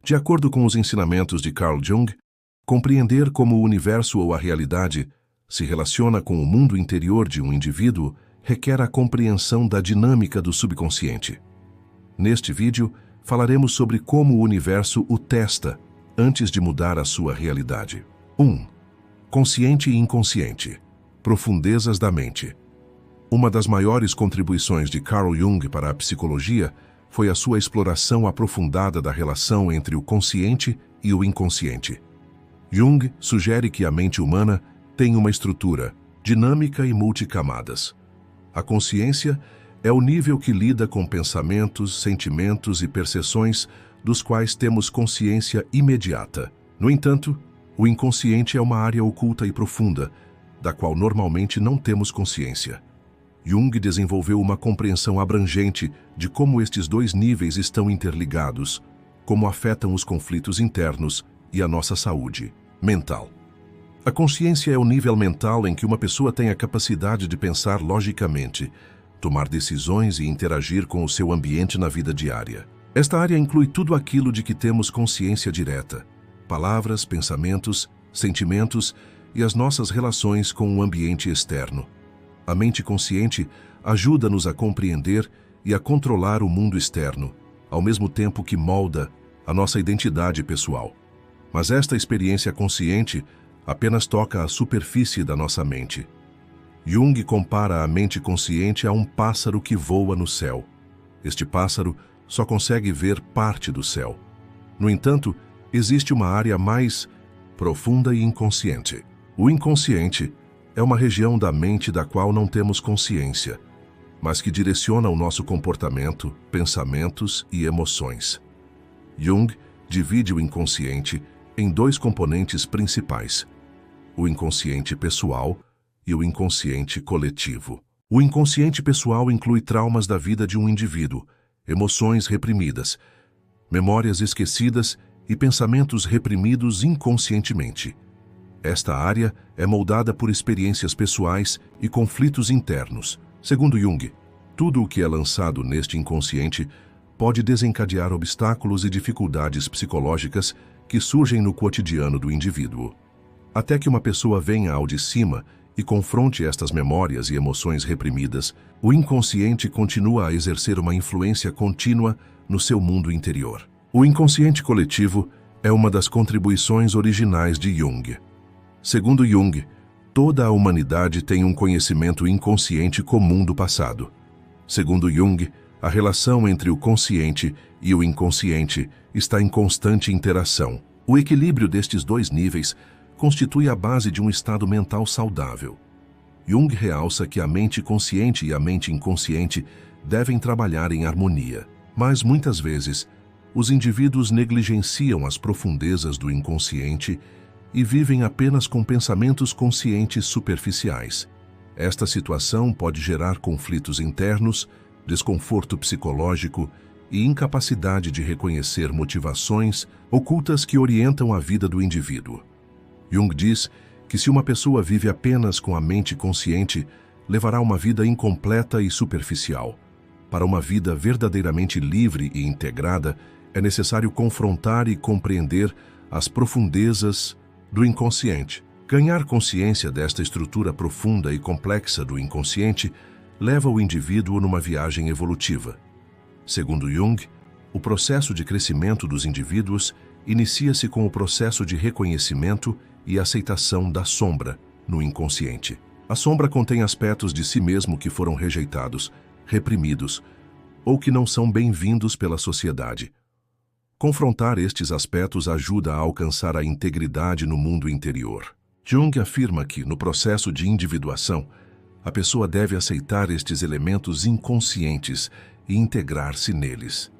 De acordo com os ensinamentos de Carl Jung, compreender como o universo ou a realidade se relaciona com o mundo interior de um indivíduo requer a compreensão da dinâmica do subconsciente. Neste vídeo, falaremos sobre como o universo o testa antes de mudar a sua realidade. 1. Consciente e inconsciente. Profundezas da mente. Uma das maiores contribuições de Carl Jung para a psicologia foi a sua exploração aprofundada da relação entre o consciente e o inconsciente. Jung sugere que a mente humana tem uma estrutura dinâmica e multicamadas. A consciência é o nível que lida com pensamentos, sentimentos e percepções dos quais temos consciência imediata. No entanto, o inconsciente é uma área oculta e profunda, da qual normalmente não temos consciência. Jung desenvolveu uma compreensão abrangente de como estes dois níveis estão interligados, como afetam os conflitos internos e a nossa saúde mental. A consciência é o nível mental em que uma pessoa tem a capacidade de pensar logicamente, tomar decisões e interagir com o seu ambiente na vida diária. Esta área inclui tudo aquilo de que temos consciência direta: palavras, pensamentos, sentimentos e as nossas relações com o ambiente externo. A mente consciente ajuda-nos a compreender e a controlar o mundo externo, ao mesmo tempo que molda a nossa identidade pessoal. Mas esta experiência consciente apenas toca a superfície da nossa mente. Jung compara a mente consciente a um pássaro que voa no céu. Este pássaro só consegue ver parte do céu. No entanto, existe uma área mais profunda e inconsciente. O inconsciente é uma região da mente da qual não temos consciência, mas que direciona o nosso comportamento, pensamentos e emoções. Jung divide o inconsciente em dois componentes principais: o inconsciente pessoal e o inconsciente coletivo. O inconsciente pessoal inclui traumas da vida de um indivíduo, emoções reprimidas, memórias esquecidas e pensamentos reprimidos inconscientemente. Esta área é moldada por experiências pessoais e conflitos internos. Segundo Jung, tudo o que é lançado neste inconsciente pode desencadear obstáculos e dificuldades psicológicas que surgem no cotidiano do indivíduo. Até que uma pessoa venha ao de cima e confronte estas memórias e emoções reprimidas, o inconsciente continua a exercer uma influência contínua no seu mundo interior. O inconsciente coletivo é uma das contribuições originais de Jung. Segundo Jung, toda a humanidade tem um conhecimento inconsciente comum do passado. Segundo Jung, a relação entre o consciente e o inconsciente está em constante interação. O equilíbrio destes dois níveis constitui a base de um estado mental saudável. Jung realça que a mente consciente e a mente inconsciente devem trabalhar em harmonia, mas muitas vezes os indivíduos negligenciam as profundezas do inconsciente e vivem apenas com pensamentos conscientes superficiais. Esta situação pode gerar conflitos internos, desconforto psicológico e incapacidade de reconhecer motivações ocultas que orientam a vida do indivíduo. Jung diz que se uma pessoa vive apenas com a mente consciente, levará uma vida incompleta e superficial. Para uma vida verdadeiramente livre e integrada, é necessário confrontar e compreender as profundezas do inconsciente. Ganhar consciência desta estrutura profunda e complexa do inconsciente leva o indivíduo numa viagem evolutiva. Segundo Jung, o processo de crescimento dos indivíduos inicia-se com o processo de reconhecimento e aceitação da sombra no inconsciente. A sombra contém aspectos de si mesmo que foram rejeitados, reprimidos ou que não são bem-vindos pela sociedade. Confrontar estes aspectos ajuda a alcançar a integridade no mundo interior. Jung afirma que, no processo de individuação, a pessoa deve aceitar estes elementos inconscientes e integrar-se neles.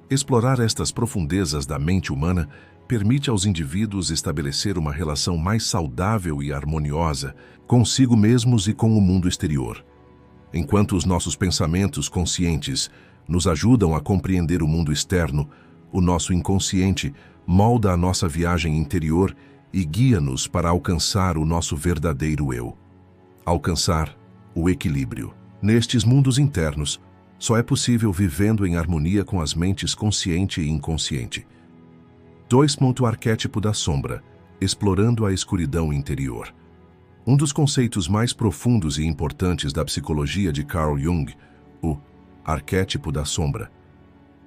Explorar estas profundezas da mente humana permite aos indivíduos estabelecer uma relação mais saudável e harmoniosa consigo mesmos e com o mundo exterior. Enquanto os nossos pensamentos conscientes nos ajudam a compreender o mundo externo, o nosso inconsciente molda a nossa viagem interior e guia-nos para alcançar o nosso verdadeiro eu. Alcançar o equilíbrio. Nestes mundos internos, só é possível vivendo em harmonia com as mentes consciente e inconsciente. 2. O arquétipo da sombra, explorando a escuridão interior. Um dos conceitos mais profundos e importantes da psicologia de Carl Jung, o arquétipo da sombra,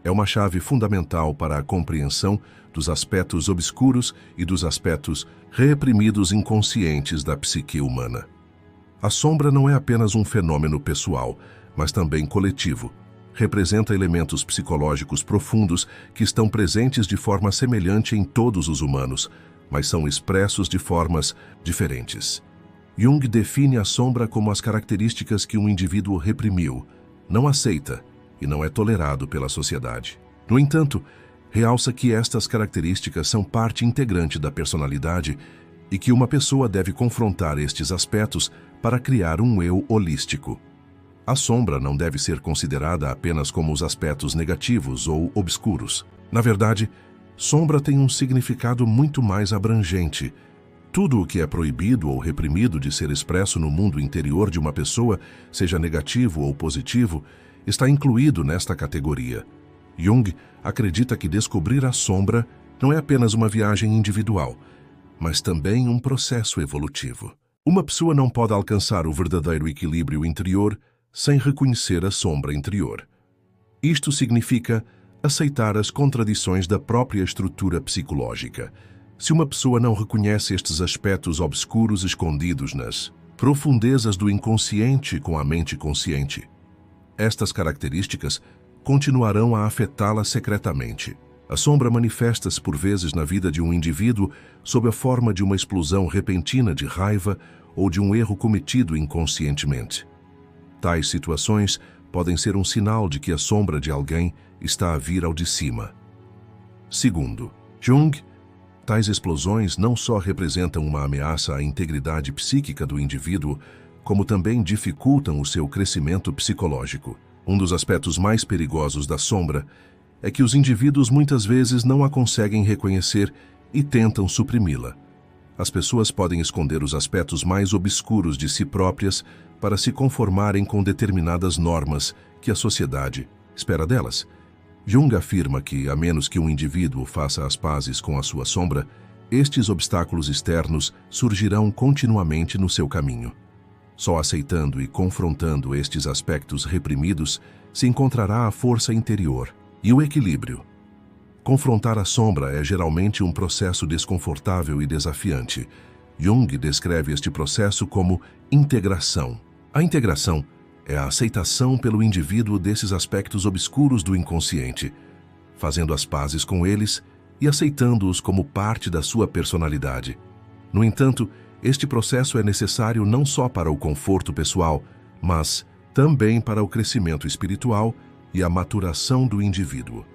é uma chave fundamental para a compreensão dos aspectos obscuros e dos aspectos reprimidos inconscientes da psique humana. A sombra não é apenas um fenômeno pessoal, mas também coletivo. Representa elementos psicológicos profundos que estão presentes de forma semelhante em todos os humanos, mas são expressos de formas diferentes. Jung define a sombra como as características que um indivíduo reprimiu, não aceita e não é tolerado pela sociedade. No entanto, realça que estas características são parte integrante da personalidade e que uma pessoa deve confrontar estes aspectos para criar um eu holístico. A sombra não deve ser considerada apenas como os aspectos negativos ou obscuros. Na verdade, sombra tem um significado muito mais abrangente. Tudo o que é proibido ou reprimido de ser expresso no mundo interior de uma pessoa, seja negativo ou positivo, está incluído nesta categoria. Jung acredita que descobrir a sombra não é apenas uma viagem individual, mas também um processo evolutivo. Uma pessoa não pode alcançar o verdadeiro equilíbrio interior sem reconhecer a sombra interior. Isto significa aceitar as contradições da própria estrutura psicológica. Se uma pessoa não reconhece estes aspectos obscuros escondidos nas profundezas do inconsciente com a mente consciente, estas características continuarão a afetá-la secretamente. A sombra manifesta-se por vezes na vida de um indivíduo sob a forma de uma explosão repentina de raiva ou de um erro cometido inconscientemente. Tais situações podem ser um sinal de que a sombra de alguém está a vir ao de cima. Segundo Jung, tais explosões não só representam uma ameaça à integridade psíquica do indivíduo, como também dificultam o seu crescimento psicológico. Um dos aspectos mais perigosos da sombra é que os indivíduos muitas vezes não a conseguem reconhecer e tentam suprimi-la. As pessoas podem esconder os aspectos mais obscuros de si próprias para se conformarem com determinadas normas que a sociedade espera delas. Jung afirma que, a menos que um indivíduo faça as pazes com a sua sombra, estes obstáculos externos surgirão continuamente no seu caminho. Só aceitando e confrontando estes aspectos reprimidos se encontrará a força interior e o equilíbrio. Confrontar a sombra é geralmente um processo desconfortável e desafiante. Jung descreve este processo como integração. A integração é a aceitação pelo indivíduo desses aspectos obscuros do inconsciente, fazendo as pazes com eles e aceitando-os como parte da sua personalidade. No entanto, este processo é necessário não só para o conforto pessoal, mas também para o crescimento espiritual e a maturação do indivíduo.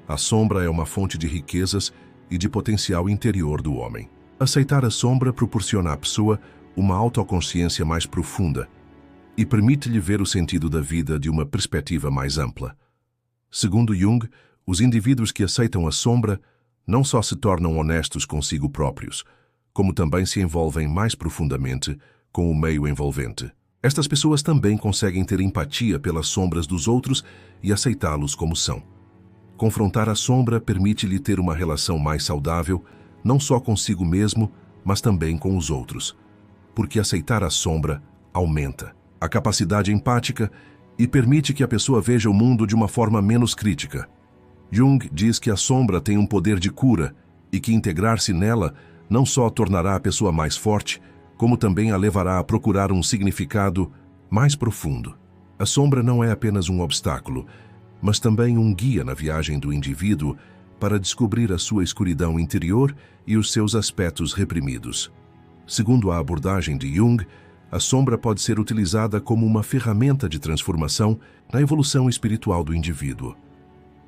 A sombra é uma fonte de riquezas e de potencial interior do homem. Aceitar a sombra proporciona à pessoa uma autoconsciência mais profunda e permite-lhe ver o sentido da vida de uma perspectiva mais ampla. Segundo Jung, os indivíduos que aceitam a sombra não só se tornam honestos consigo próprios, como também se envolvem mais profundamente com o meio envolvente. Estas pessoas também conseguem ter empatia pelas sombras dos outros e aceitá-los como são. Confrontar a sombra permite-lhe ter uma relação mais saudável, não só consigo mesmo, mas também com os outros, porque aceitar a sombra aumenta a capacidade empática e permite que a pessoa veja o mundo de uma forma menos crítica. Jung diz que a sombra tem um poder de cura e que integrar-se nela não só tornará a pessoa mais forte, como também a levará a procurar um significado mais profundo. A sombra não é apenas um obstáculo, mas também um guia na viagem do indivíduo para descobrir a sua escuridão interior e os seus aspectos reprimidos. Segundo a abordagem de Jung, a sombra pode ser utilizada como uma ferramenta de transformação na evolução espiritual do indivíduo.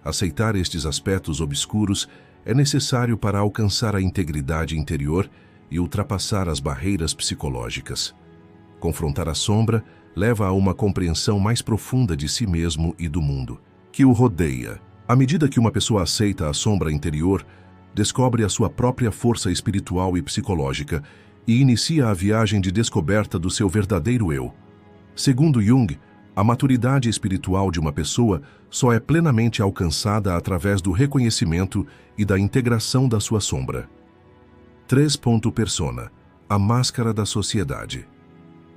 Aceitar estes aspectos obscuros é necessário para alcançar a integridade interior e ultrapassar as barreiras psicológicas. Confrontar a sombra leva a uma compreensão mais profunda de si mesmo e do mundo que o rodeia. À medida que uma pessoa aceita a sombra interior, descobre a sua própria força espiritual e psicológica e inicia a viagem de descoberta do seu verdadeiro eu. Segundo Jung, A maturidade espiritual de uma pessoa só é plenamente alcançada através do reconhecimento e da integração da sua sombra. 3. Persona, a máscara da sociedade.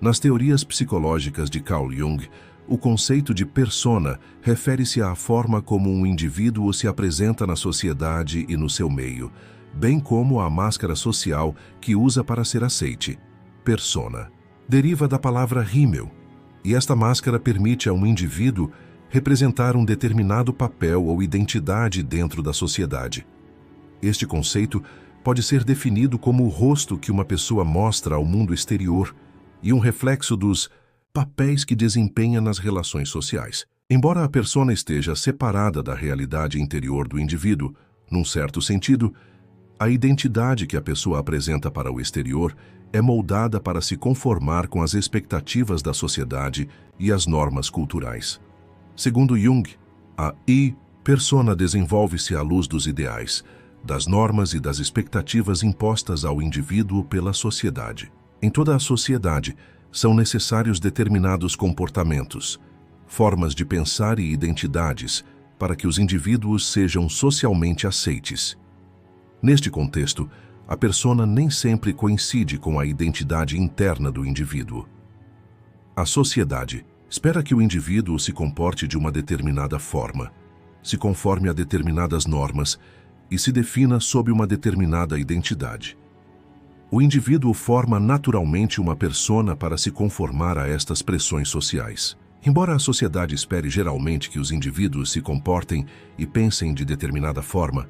Nas teorias psicológicas de Carl Jung, o conceito de persona refere-se à forma como um indivíduo se apresenta na sociedade e no seu meio, bem como à máscara social que usa para ser aceite. Persona deriva da palavra rímel, e esta máscara permite a um indivíduo representar um determinado papel ou identidade dentro da sociedade. Este conceito pode ser definido como o rosto que uma pessoa mostra ao mundo exterior e um reflexo dos papéis que desempenha nas relações sociais. Embora a persona esteja separada da realidade interior do indivíduo, num certo sentido, a identidade que a pessoa apresenta para o exterior é moldada para se conformar com as expectativas da sociedade e as normas culturais. Segundo Jung, a persona desenvolve-se à luz dos ideais, das normas e das expectativas impostas ao indivíduo pela sociedade. Em toda a sociedade, são necessários determinados comportamentos, formas de pensar e identidades para que os indivíduos sejam socialmente aceites. Neste contexto, a persona nem sempre coincide com a identidade interna do indivíduo. A sociedade espera que o indivíduo se comporte de uma determinada forma, se conforme a determinadas normas e se defina sob uma determinada identidade. O indivíduo forma naturalmente uma persona para se conformar a estas pressões sociais. Embora a sociedade espere geralmente que os indivíduos se comportem e pensem de determinada forma,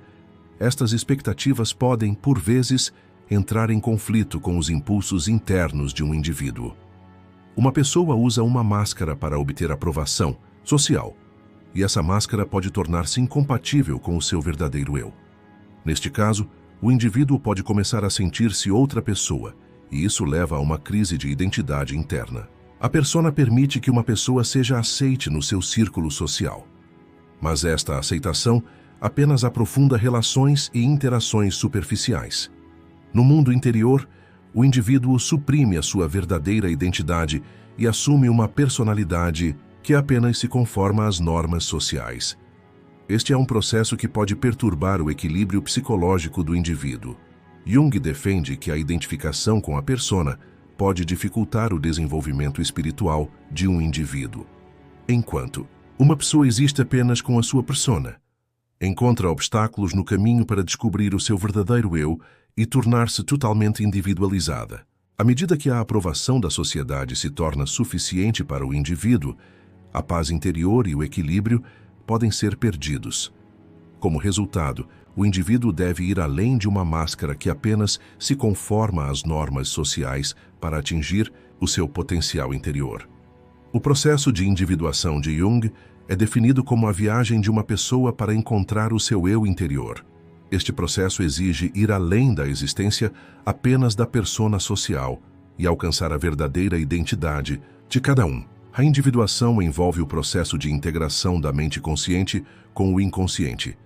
estas expectativas podem, por vezes, entrar em conflito com os impulsos internos de um indivíduo. Uma pessoa usa uma máscara para obter aprovação social, e essa máscara pode tornar-se incompatível com o seu verdadeiro eu. Neste caso, o indivíduo pode começar a sentir-se outra pessoa, e isso leva a uma crise de identidade interna. A persona permite que uma pessoa seja aceite no seu círculo social, mas esta aceitação apenas aprofunda relações e interações superficiais. No mundo interior, o indivíduo suprime a sua verdadeira identidade e assume uma personalidade que apenas se conforma às normas sociais. Este é um processo que pode perturbar o equilíbrio psicológico do indivíduo. Jung defende que a identificação com a persona pode dificultar o desenvolvimento espiritual de um indivíduo. Enquanto uma pessoa existe apenas com a sua persona, encontra obstáculos no caminho para descobrir o seu verdadeiro eu e tornar-se totalmente individualizada. À medida que a aprovação da sociedade se torna suficiente para o indivíduo, a paz interior e o equilíbrio podem ser perdidos. Como resultado, o indivíduo deve ir além de uma máscara que apenas se conforma às normas sociais para atingir o seu potencial interior. O processo de individuação de Jung é definido como a viagem de uma pessoa para encontrar o seu eu interior. Este processo exige ir além da existência apenas da persona social e alcançar a verdadeira identidade de cada um. A individuação envolve o processo de integração da mente consciente com o inconsciente,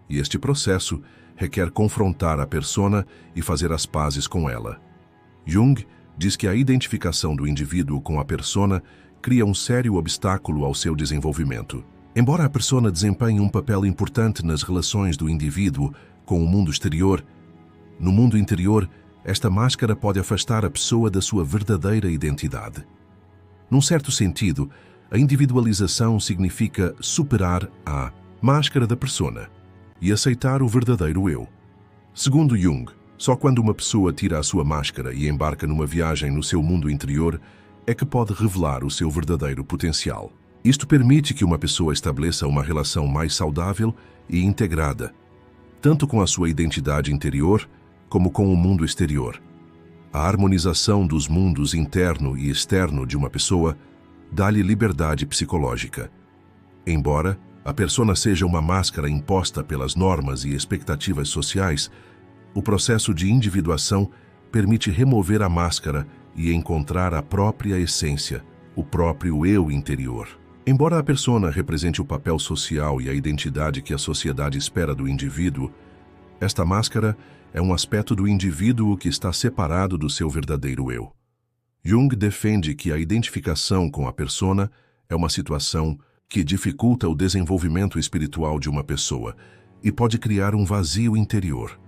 e este processo requer confrontar a persona e fazer as pazes com ela. Jung diz que a identificação do indivíduo com a persona cria um sério obstáculo ao seu desenvolvimento. Embora a persona desempenhe um papel importante nas relações do indivíduo com o mundo exterior, no mundo interior, esta máscara pode afastar a pessoa da sua verdadeira identidade. Num certo sentido, a individualização significa superar a máscara da persona e aceitar o verdadeiro eu. Segundo Jung, só quando uma pessoa tira a sua máscara e embarca numa viagem no seu mundo interior é que pode revelar o seu verdadeiro potencial. Isto permite que uma pessoa estabeleça uma relação mais saudável e integrada, tanto com a sua identidade interior como com o mundo exterior. A harmonização dos mundos interno e externo de uma pessoa dá-lhe liberdade psicológica. Embora a persona seja uma máscara imposta pelas normas e expectativas sociais, o processo de individuação permite remover a máscara e encontrar a própria essência, o próprio eu interior. Embora a persona represente o papel social e a identidade que a sociedade espera do indivíduo, esta máscara é um aspecto do indivíduo que está separado do seu verdadeiro eu. Jung defende que a identificação com a persona é uma situação que dificulta o desenvolvimento espiritual de uma pessoa e pode criar um vazio interior.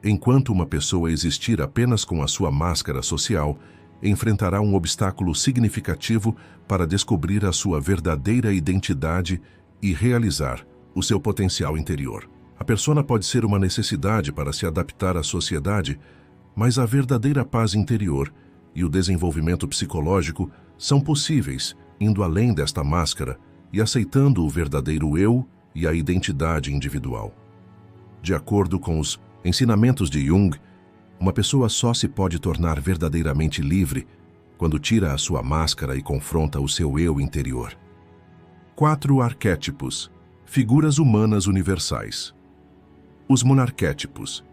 Enquanto uma pessoa existir apenas com a sua máscara social, enfrentará um obstáculo significativo para descobrir a sua verdadeira identidade e realizar o seu potencial interior. A persona pode ser uma necessidade para se adaptar à sociedade, mas a verdadeira paz interior e o desenvolvimento psicológico são possíveis indo além desta máscara e aceitando o verdadeiro eu e a identidade individual. De acordo com os ensinamentos de Jung, uma pessoa só se pode tornar verdadeiramente livre quando tira a sua máscara e confronta o seu eu interior. 4 arquétipos, figuras humanas universais. Os monarquétipos,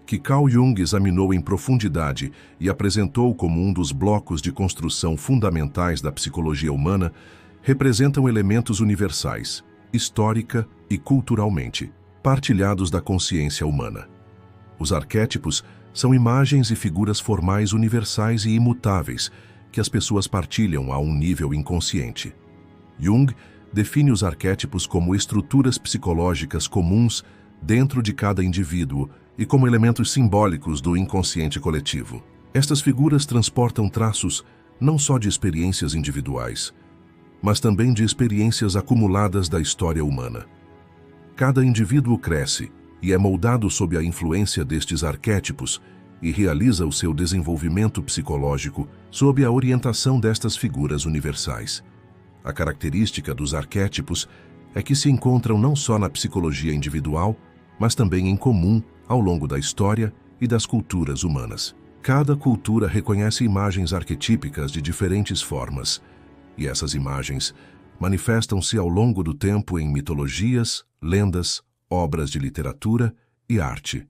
que Carl Jung examinou em profundidade e apresentou como um dos blocos de construção fundamentais da psicologia humana, representam elementos universais, histórica e culturalmente, partilhados da consciência humana. Os arquétipos são imagens e figuras formais universais e imutáveis que as pessoas partilham a um nível inconsciente. Jung define os arquétipos como estruturas psicológicas comuns dentro de cada indivíduo e como elementos simbólicos do inconsciente coletivo. Estas figuras transportam traços não só de experiências individuais, mas também de experiências acumuladas da história humana. Cada indivíduo cresce e é moldado sob a influência destes arquétipos e realiza o seu desenvolvimento psicológico sob a orientação destas figuras universais. A característica dos arquétipos é que se encontram não só na psicologia individual, mas também em comum ao longo da história e das culturas humanas. Cada cultura reconhece imagens arquetípicas de diferentes formas, e essas imagens manifestam-se ao longo do tempo em mitologias, lendas, obras de literatura e arte.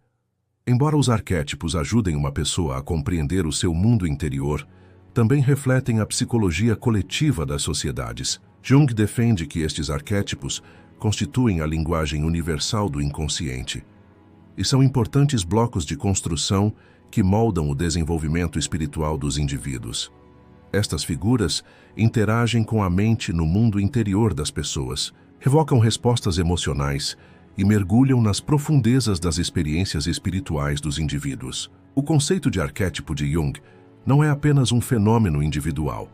Embora os arquétipos ajudem uma pessoa a compreender o seu mundo interior, também refletem a psicologia coletiva das sociedades. Jung defende que estes arquétipos constituem a linguagem universal do inconsciente e são importantes blocos de construção que moldam o desenvolvimento espiritual dos indivíduos. Estas figuras interagem com a mente no mundo interior das pessoas, evocam respostas emocionais e mergulham nas profundezas das experiências espirituais dos indivíduos. O conceito de arquétipo de Jung não é apenas um fenômeno individual,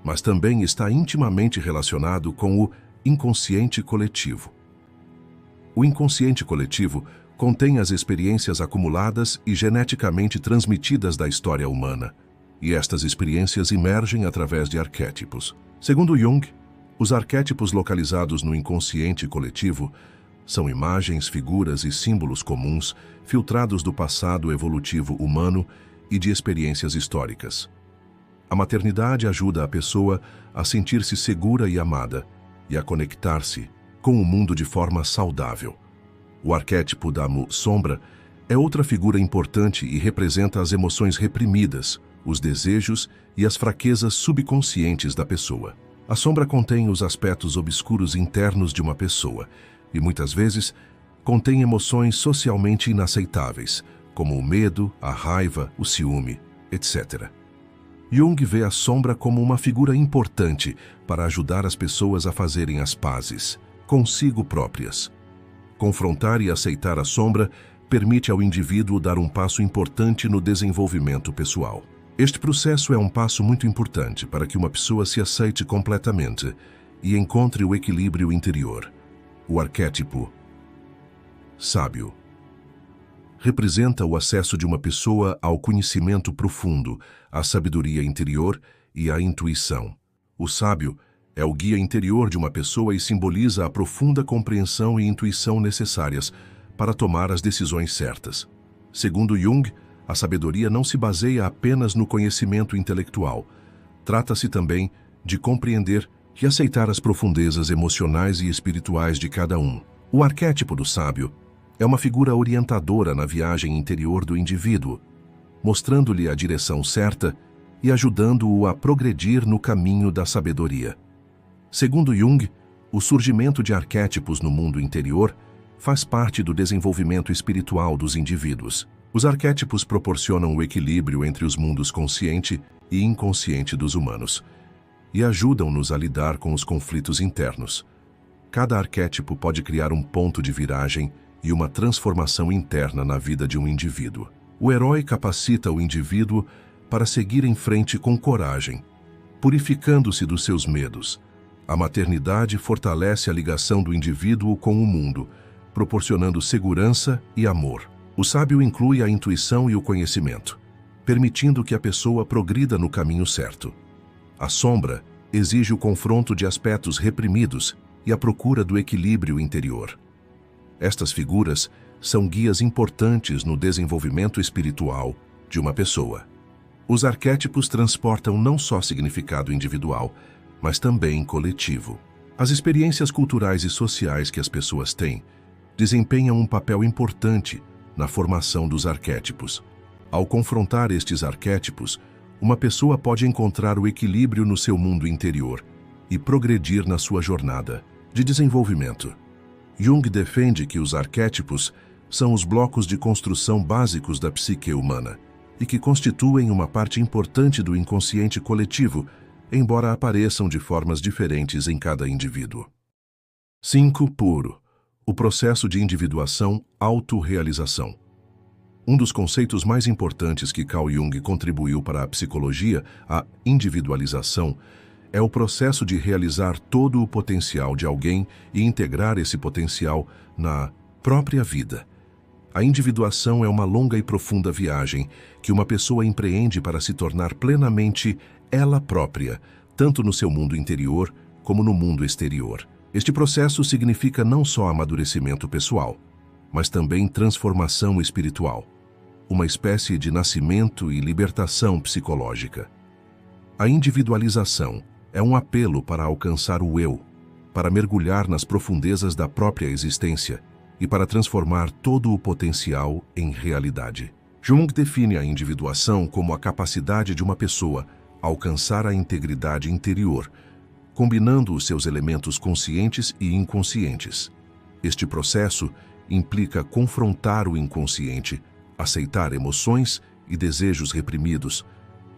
mas também está intimamente relacionado com o inconsciente coletivo. O inconsciente coletivo contém as experiências acumuladas e geneticamente transmitidas da história humana, e estas experiências emergem através de arquétipos. Segundo Jung, os arquétipos localizados no inconsciente coletivo são imagens, figuras e símbolos comuns filtrados do passado evolutivo humano e de experiências históricas. A maternidade ajuda a pessoa a sentir-se segura e amada e a conectar-se com o mundo de forma saudável. O arquétipo da sombra é outra figura importante e representa as emoções reprimidas, os desejos e as fraquezas subconscientes da pessoa. A sombra contém os aspectos obscuros internos de uma pessoa e, muitas vezes, contém emoções socialmente inaceitáveis, como o medo, a raiva, o ciúme, etc. Jung vê a sombra como uma figura importante para ajudar as pessoas a fazerem as pazes consigo próprias. Confrontar e aceitar a sombra permite ao indivíduo dar um passo importante no desenvolvimento pessoal. Este processo é um passo muito importante para que uma pessoa se aceite completamente e encontre o equilíbrio interior. O arquétipo sábio representa o acesso de uma pessoa ao conhecimento profundo, à sabedoria interior e à intuição. O sábio é o guia interior de uma pessoa e simboliza a profunda compreensão e intuição necessárias para tomar as decisões certas. Segundo Jung, a sabedoria não se baseia apenas no conhecimento intelectual. Trata-se também de compreender e aceitar as profundezas emocionais e espirituais de cada um. O arquétipo do sábio é uma figura orientadora na viagem interior do indivíduo, mostrando-lhe a direção certa e ajudando-o a progredir no caminho da sabedoria. Segundo Jung, o surgimento de arquétipos no mundo interior faz parte do desenvolvimento espiritual dos indivíduos. Os arquétipos proporcionam o equilíbrio entre os mundos consciente e inconsciente dos humanos. e ajudam-nos a lidar com os conflitos internos. Cada arquétipo pode criar um ponto de viragem e uma transformação interna na vida de um indivíduo. O herói capacita o indivíduo para seguir em frente com coragem, purificando-se dos seus medos. A maternidade fortalece a ligação do indivíduo com o mundo, proporcionando segurança e amor. O sábio inclui a intuição e o conhecimento, permitindo que a pessoa progrida no caminho certo. A sombra exige o confronto de aspectos reprimidos e a procura do equilíbrio interior. Estas figuras são guias importantes no desenvolvimento espiritual de uma pessoa. Os arquétipos transportam não só significado individual, mas também coletivo. As experiências culturais e sociais que as pessoas têm desempenham um papel importante na formação dos arquétipos. Ao confrontar estes arquétipos, uma pessoa pode encontrar o equilíbrio no seu mundo interior e progredir na sua jornada de desenvolvimento. Jung defende que os arquétipos são os blocos de construção básicos da psique humana e que constituem uma parte importante do inconsciente coletivo, embora apareçam de formas diferentes em cada indivíduo. 5. Puro. O processo de individuação, autorrealização. Um dos conceitos mais importantes que Carl Jung contribuiu para a psicologia, a individualização, é o processo de realizar todo o potencial de alguém e integrar esse potencial na própria vida. A individuação é uma longa e profunda viagem que uma pessoa empreende para se tornar plenamente ela própria, tanto no seu mundo interior como no mundo exterior. Este processo significa não só amadurecimento pessoal, mas também transformação espiritual, uma espécie de nascimento e libertação psicológica. A individualização é um apelo para alcançar o eu, para mergulhar nas profundezas da própria existência e para transformar todo o potencial em realidade. Jung define a individuação como a capacidade de uma pessoa alcançar a integridade interior, combinando os seus elementos conscientes e inconscientes. Este processo implica confrontar o inconsciente, aceitar emoções e desejos reprimidos,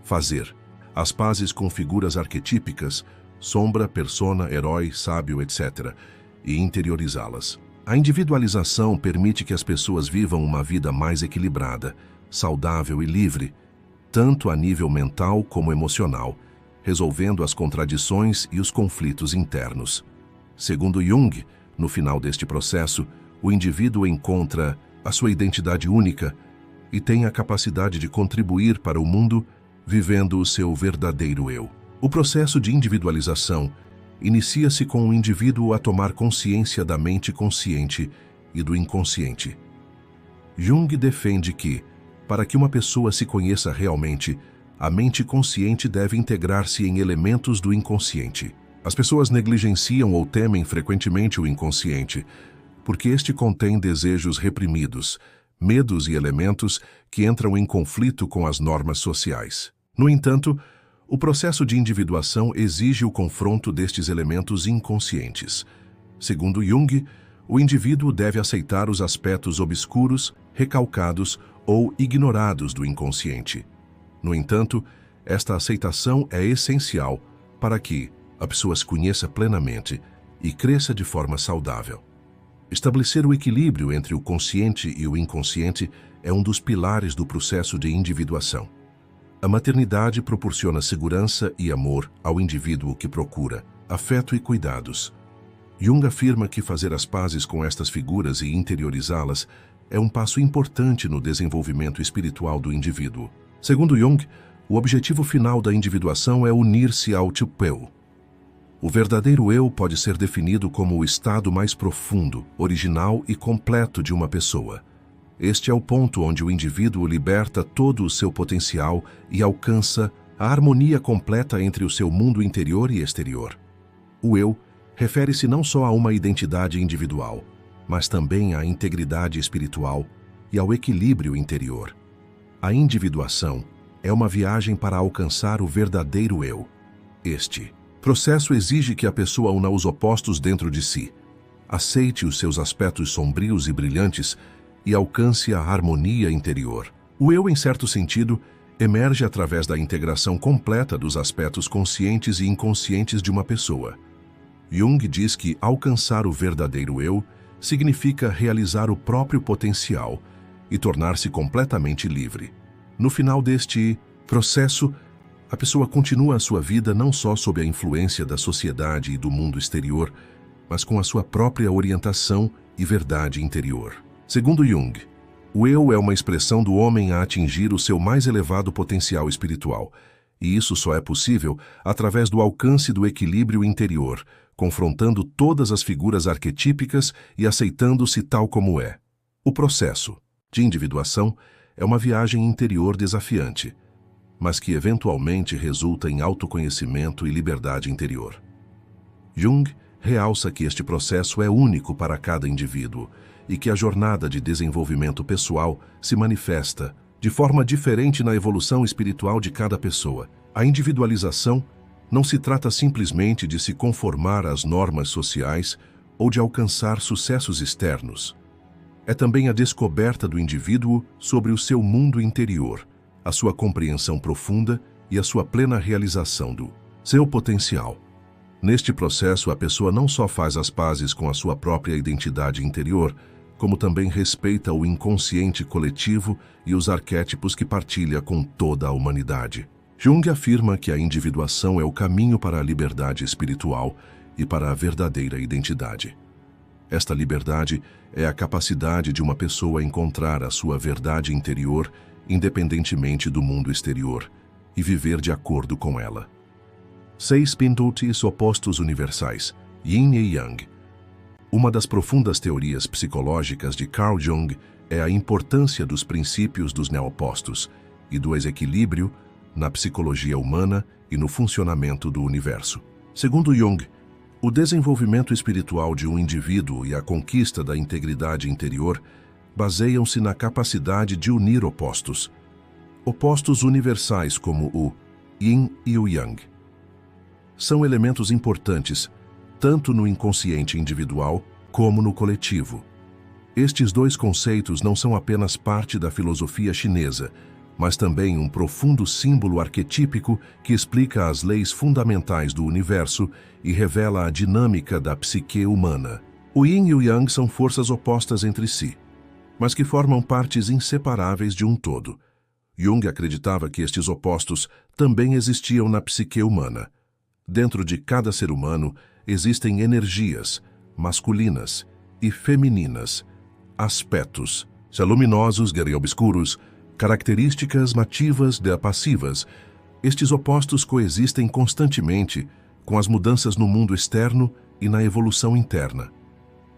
fazer as pazes com figuras arquetípicas, sombra, persona, herói, sábio, etc., e interiorizá-las. A individualização permite que as pessoas vivam uma vida mais equilibrada, saudável e livre, tanto a nível mental como emocional, resolvendo as contradições e os conflitos internos. Segundo Jung, no final deste processo, o indivíduo encontra a sua identidade única e tem a capacidade de contribuir para o mundo vivendo o seu verdadeiro eu. O processo de individualização inicia-se com o indivíduo a tomar consciência da mente consciente e do inconsciente. Jung defende que, para que uma pessoa se conheça realmente, a mente consciente deve integrar-se em elementos do inconsciente. As pessoas negligenciam ou temem frequentemente o inconsciente, porque este contém desejos reprimidos, medos e elementos que entram em conflito com as normas sociais. No entanto, o processo de individuação exige o confronto destes elementos inconscientes. Segundo Jung, o indivíduo deve aceitar os aspectos obscuros, recalcados ou ignorados do inconsciente. No entanto, esta aceitação é essencial para que a pessoa se conheça plenamente e cresça de forma saudável. Estabelecer o equilíbrio entre o consciente e o inconsciente é um dos pilares do processo de individuação. A maternidade proporciona segurança e amor ao indivíduo que procura afeto e cuidados. Jung afirma que fazer as pazes com estas figuras e interiorizá-las é um passo importante no desenvolvimento espiritual do indivíduo. Segundo Jung, o objetivo final da individuação é unir-se ao eu. O verdadeiro eu pode ser definido como o estado mais profundo, original e completo de uma pessoa. Este é o ponto onde o indivíduo liberta todo o seu potencial e alcança a harmonia completa entre o seu mundo interior e exterior. O eu refere-se não só a uma identidade individual, mas também à integridade espiritual e ao equilíbrio interior. A individuação é uma viagem para alcançar o verdadeiro eu. Este processo exige que a pessoa una os opostos dentro de si, aceite os seus aspectos sombrios e brilhantes e alcance a harmonia interior. O eu, em certo sentido, emerge através da integração completa dos aspectos conscientes e inconscientes de uma pessoa. Jung diz que alcançar o verdadeiro eu significa realizar o próprio potencial e tornar-se completamente livre. No final deste processo, a pessoa continua a sua vida não só sob a influência da sociedade e do mundo exterior, mas com a sua própria orientação e verdade interior. Segundo Jung, o eu é uma expressão do homem a atingir o seu mais elevado potencial espiritual, e isso só é possível através do alcance do equilíbrio interior, confrontando todas as figuras arquetípicas e aceitando-se tal como é. O processo de individuação é uma viagem interior desafiante, mas que eventualmente resulta em autoconhecimento e liberdade interior. Jung realça que este processo é único para cada indivíduo e que a jornada de desenvolvimento pessoal se manifesta de forma diferente na evolução espiritual de cada pessoa. A individualização não se trata simplesmente de se conformar às normas sociais ou de alcançar sucessos externos. É também a descoberta do indivíduo sobre o seu mundo interior, a sua compreensão profunda e a sua plena realização do seu potencial. Neste processo, a pessoa não só faz as pazes com a sua própria identidade interior, como também respeita o inconsciente coletivo e os arquétipos que partilha com toda a humanidade. Jung afirma que a individuação é o caminho para a liberdade espiritual e para a verdadeira identidade. Esta liberdade é a capacidade de uma pessoa encontrar a sua verdade interior independentemente do mundo exterior e viver de acordo com ela. 6 pendentes opostos universais, Yin e Yang. Uma das profundas teorias psicológicas de Carl Jung é a importância dos princípios dos neopostos e do equilíbrio na psicologia humana e no funcionamento do universo. Segundo Jung, o desenvolvimento espiritual de um indivíduo e a conquista da integridade interior baseiam-se na capacidade de unir opostos. Opostos universais como o Yin e o Yang. São elementos importantes, tanto no inconsciente individual como no coletivo. Estes dois conceitos não são apenas parte da filosofia chinesa, mas também um profundo símbolo arquetípico que explica as leis fundamentais do universo e revela a dinâmica da psique humana. O Yin e o Yang são forças opostas entre si, mas que formam partes inseparáveis de um todo. Jung acreditava que estes opostos também existiam na psique humana. Dentro de cada ser humano existem energias masculinas e femininas, aspectos luminosos e obscuros, características ativas e passivas. Estes opostos coexistem constantemente com as mudanças no mundo externo e na evolução interna.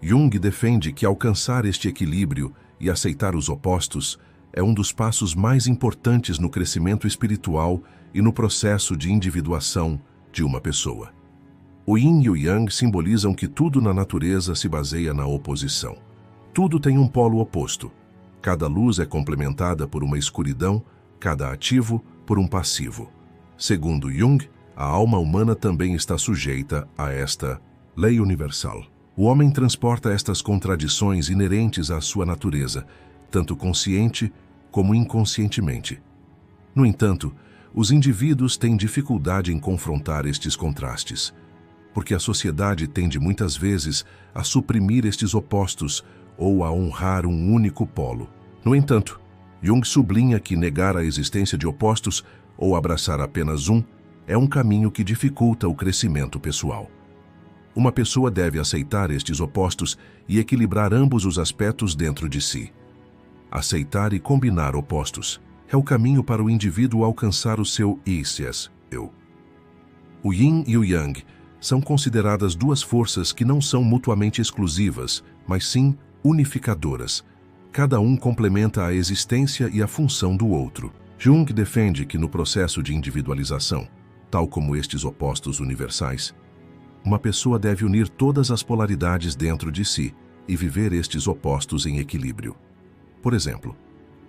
Jung defende que alcançar este equilíbrio e aceitar os opostos é um dos passos mais importantes no crescimento espiritual e no processo de individuação de uma pessoa. O Yin e o Yang simbolizam que tudo na natureza se baseia na oposição. Tudo tem um polo oposto. Cada luz é complementada por uma escuridão, cada ativo por um passivo. Segundo Jung, a alma humana também está sujeita a esta lei universal. O homem transporta estas contradições inerentes à sua natureza, tanto consciente como inconscientemente. No entanto, os indivíduos têm dificuldade em confrontar estes contrastes, porque a sociedade tende muitas vezes a suprimir estes opostos ou a honrar um único polo. No entanto, Jung sublinha que negar a existência de opostos ou abraçar apenas um é um caminho que dificulta o crescimento pessoal. Uma pessoa deve aceitar estes opostos e equilibrar ambos os aspectos dentro de si. Aceitar e combinar opostos é o caminho para o indivíduo alcançar o seu eu. O Yin e o Yang são consideradas duas forças que não são mutuamente exclusivas, mas sim unificadoras. Cada um complementa a existência e a função do outro. Jung defende que no processo de individualização, tal como estes opostos universais, uma pessoa deve unir todas as polaridades dentro de si e viver estes opostos em equilíbrio. Por exemplo,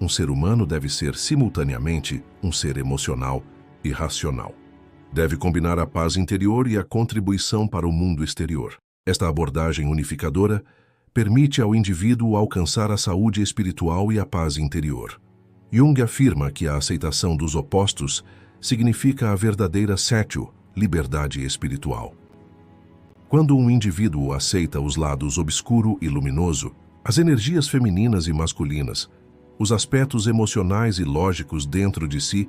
um ser humano deve ser simultaneamente um ser emocional e racional. Deve combinar a paz interior e a contribuição para o mundo exterior. Esta abordagem unificadora permite ao indivíduo alcançar a saúde espiritual e a paz interior. Jung afirma que a aceitação dos opostos significa a verdadeira sétio, liberdade espiritual. Quando um indivíduo aceita os lados obscuro e luminoso, as energias femininas e masculinas, os aspectos emocionais e lógicos dentro de si,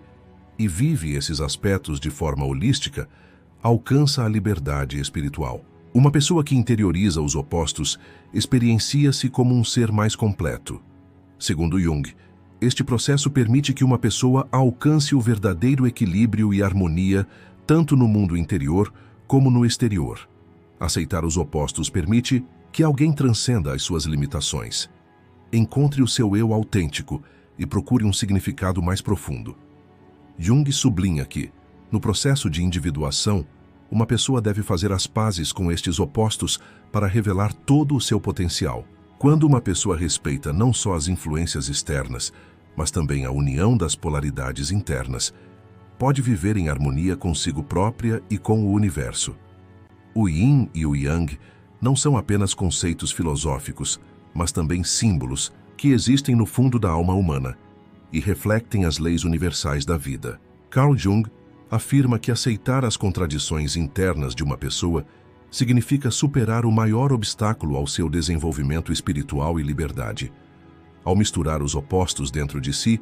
e vive esses aspectos de forma holística, alcança a liberdade espiritual. Uma pessoa que interioriza os opostos experiencia-se como um ser mais completo. Segundo Jung, este processo permite que uma pessoa alcance o verdadeiro equilíbrio e harmonia tanto no mundo interior como no exterior. Aceitar os opostos permite que alguém transcenda as suas limitações. Encontre o seu eu autêntico e procure um significado mais profundo. Jung sublinha que, no processo de individuação, uma pessoa deve fazer as pazes com estes opostos para revelar todo o seu potencial. Quando uma pessoa respeita não só as influências externas, mas também a união das polaridades internas, pode viver em harmonia consigo própria e com o universo. O Yin e o Yang não são apenas conceitos filosóficos, mas também símbolos que existem no fundo da alma humana e refletem as leis universais da vida. Carl Jung afirma que aceitar as contradições internas de uma pessoa significa superar o maior obstáculo ao seu desenvolvimento espiritual e liberdade. Ao misturar os opostos dentro de si,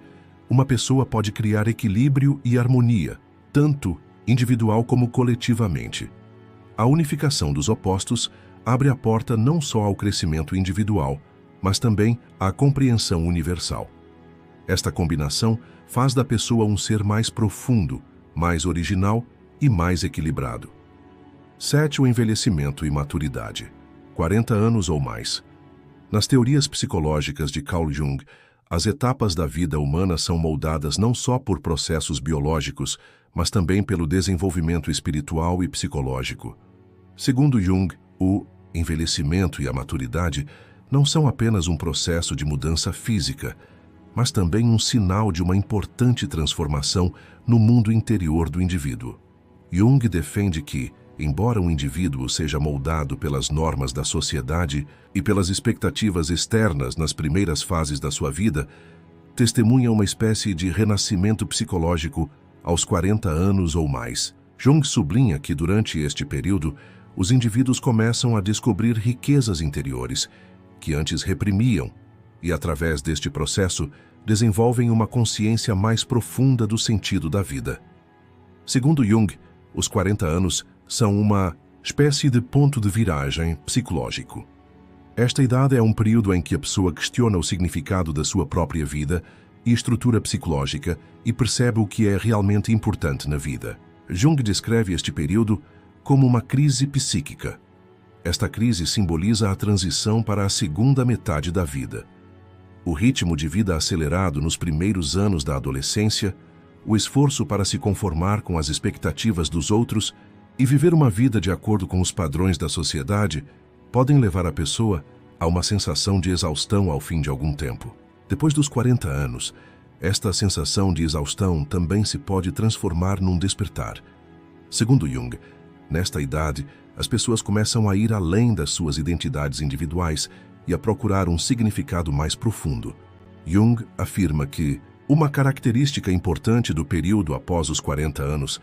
uma pessoa pode criar equilíbrio e harmonia, tanto individual como coletivamente. A unificação dos opostos abre a porta não só ao crescimento individual, mas também à compreensão universal. Esta combinação faz da pessoa um ser mais profundo, mais original e mais equilibrado. 7. O envelhecimento e maturidade. 40 anos ou mais. Nas teorias psicológicas de Carl Jung, as etapas da vida humana são moldadas não só por processos biológicos, mas também pelo desenvolvimento espiritual e psicológico. Segundo Jung, o envelhecimento e a maturidade não são apenas um processo de mudança física, mas também um sinal de uma importante transformação no mundo interior do indivíduo. Jung defende que, embora o indivíduo seja moldado pelas normas da sociedade e pelas expectativas externas nas primeiras fases da sua vida, testemunha uma espécie de renascimento psicológico aos 40 anos ou mais. Jung sublinha que, durante este período, os indivíduos começam a descobrir riquezas interiores que antes reprimiam e, através deste processo, desenvolvem uma consciência mais profunda do sentido da vida. Segundo Jung, os 40 anos são uma espécie de ponto de viragem psicológico. Esta idade é um período em que a pessoa questiona o significado da sua própria vida e estrutura psicológica e percebe o que é realmente importante na vida. Jung descreve este período como uma crise psíquica. Esta crise simboliza a transição para a segunda metade da vida. O ritmo de vida acelerado nos primeiros anos da adolescência, o esforço para se conformar com as expectativas dos outros e viver uma vida de acordo com os padrões da sociedade podem levar a pessoa a uma sensação de exaustão ao fim de algum tempo. Depois dos 40 anos, esta sensação de exaustão também se pode transformar num despertar. Segundo Jung, nesta idade, as pessoas começam a ir além das suas identidades individuais e a procurar um significado mais profundo. Jung afirma que uma característica importante do período após os 40 anos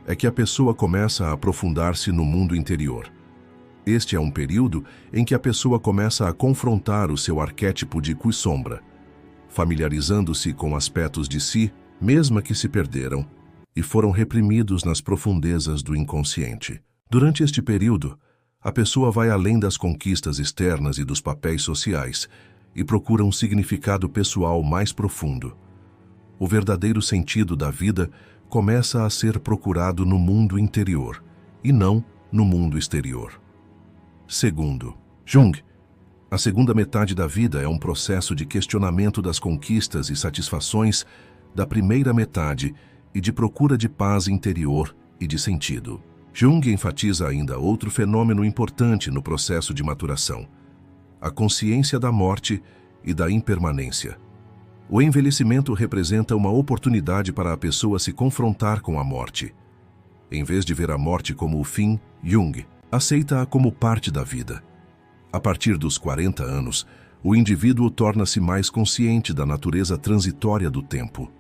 é que a pessoa começa a aprofundar-se no mundo interior. Este é um período em que a pessoa começa a confrontar o seu arquétipo de sombra, familiarizando-se com aspectos de si, mesmo que se perderam, e foram reprimidos nas profundezas do inconsciente. Durante este período, a pessoa vai além das conquistas externas e dos papéis sociais e procura um significado pessoal mais profundo. O verdadeiro sentido da vida começa a ser procurado no mundo interior e não no mundo exterior. Segundo Jung, a segunda metade da vida é um processo de questionamento das conquistas e satisfações da primeira metade e de procura de paz interior e de sentido. Jung enfatiza ainda outro fenômeno importante no processo de maturação: a consciência da morte e da impermanência. O envelhecimento representa uma oportunidade para a pessoa se confrontar com a morte. Em vez de ver a morte como o fim, Jung aceita-a como parte da vida. A partir dos 40 anos, o indivíduo torna-se mais consciente da natureza transitória do tempo.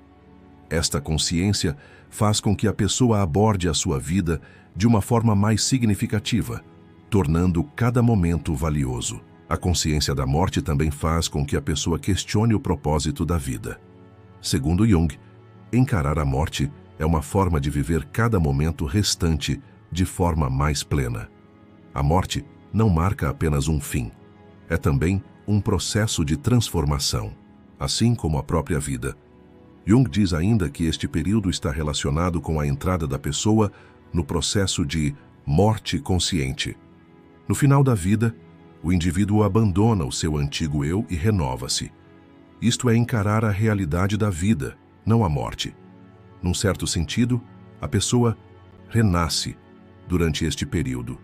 Esta consciência faz com que a pessoa aborde a sua vida de uma forma mais significativa, tornando cada momento valioso. A consciência da morte também faz com que a pessoa questione o propósito da vida. Segundo Jung, encarar a morte é uma forma de viver cada momento restante de forma mais plena. A morte não marca apenas um fim, é também um processo de transformação, assim como a própria vida. Jung diz ainda que este período está relacionado com a entrada da pessoa no processo de morte consciente. No final da vida, o indivíduo abandona o seu antigo eu e renova-se. Isto é encarar a realidade da vida, não a morte. Num certo sentido, a pessoa renasce durante este período.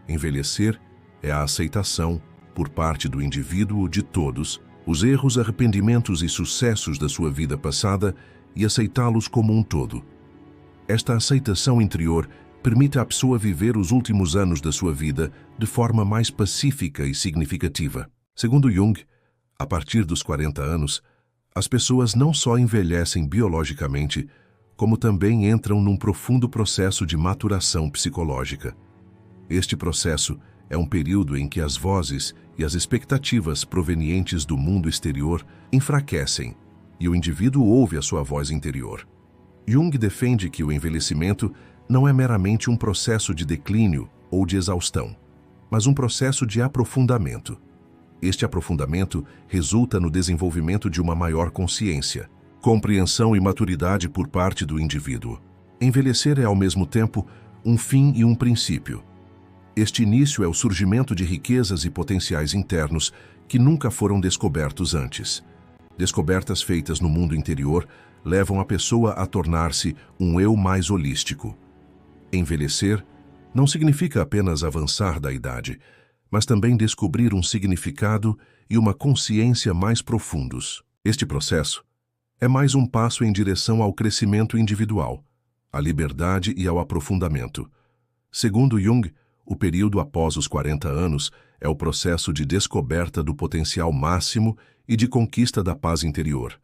Envelhecer é a aceitação, por parte do indivíduo, de todos, os erros, arrependimentos e sucessos da sua vida passada e aceitá-los como um todo. Esta aceitação interior permite à pessoa viver os últimos anos da sua vida de forma mais pacífica e significativa. Segundo Jung, a partir dos 40 anos, as pessoas não só envelhecem biologicamente, como também entram num profundo processo de maturação psicológica. Este processo é um período em que as vozes e as expectativas provenientes do mundo exterior enfraquecem e o indivíduo ouve a sua voz interior. Jung defende que o envelhecimento não é meramente um processo de declínio ou de exaustão, mas um processo de aprofundamento. Este aprofundamento resulta no desenvolvimento de uma maior consciência, compreensão e maturidade por parte do indivíduo. Envelhecer é, ao mesmo tempo, um fim e um princípio. Este início é o surgimento de riquezas e potenciais internos que nunca foram descobertos antes. Descobertas feitas no mundo interior levam a pessoa a tornar-se um eu mais holístico. Envelhecer não significa apenas avançar da idade, mas também descobrir um significado e uma consciência mais profundos. Este processo é mais um passo em direção ao crescimento individual, à liberdade e ao aprofundamento. Segundo Jung, o período após os 40 anos é o processo de descoberta do potencial máximo e de conquista da paz interior.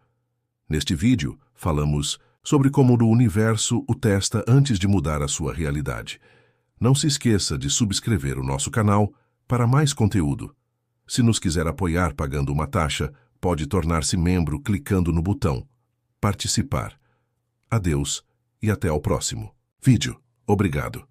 Neste vídeo, falamos sobre como o universo o testa antes de mudar a sua realidade. Não se esqueça de subscrever o nosso canal para mais conteúdo. Se nos quiser apoiar pagando uma taxa, pode tornar-se membro clicando no botão Participar. Adeus e até ao próximo vídeo. Obrigado.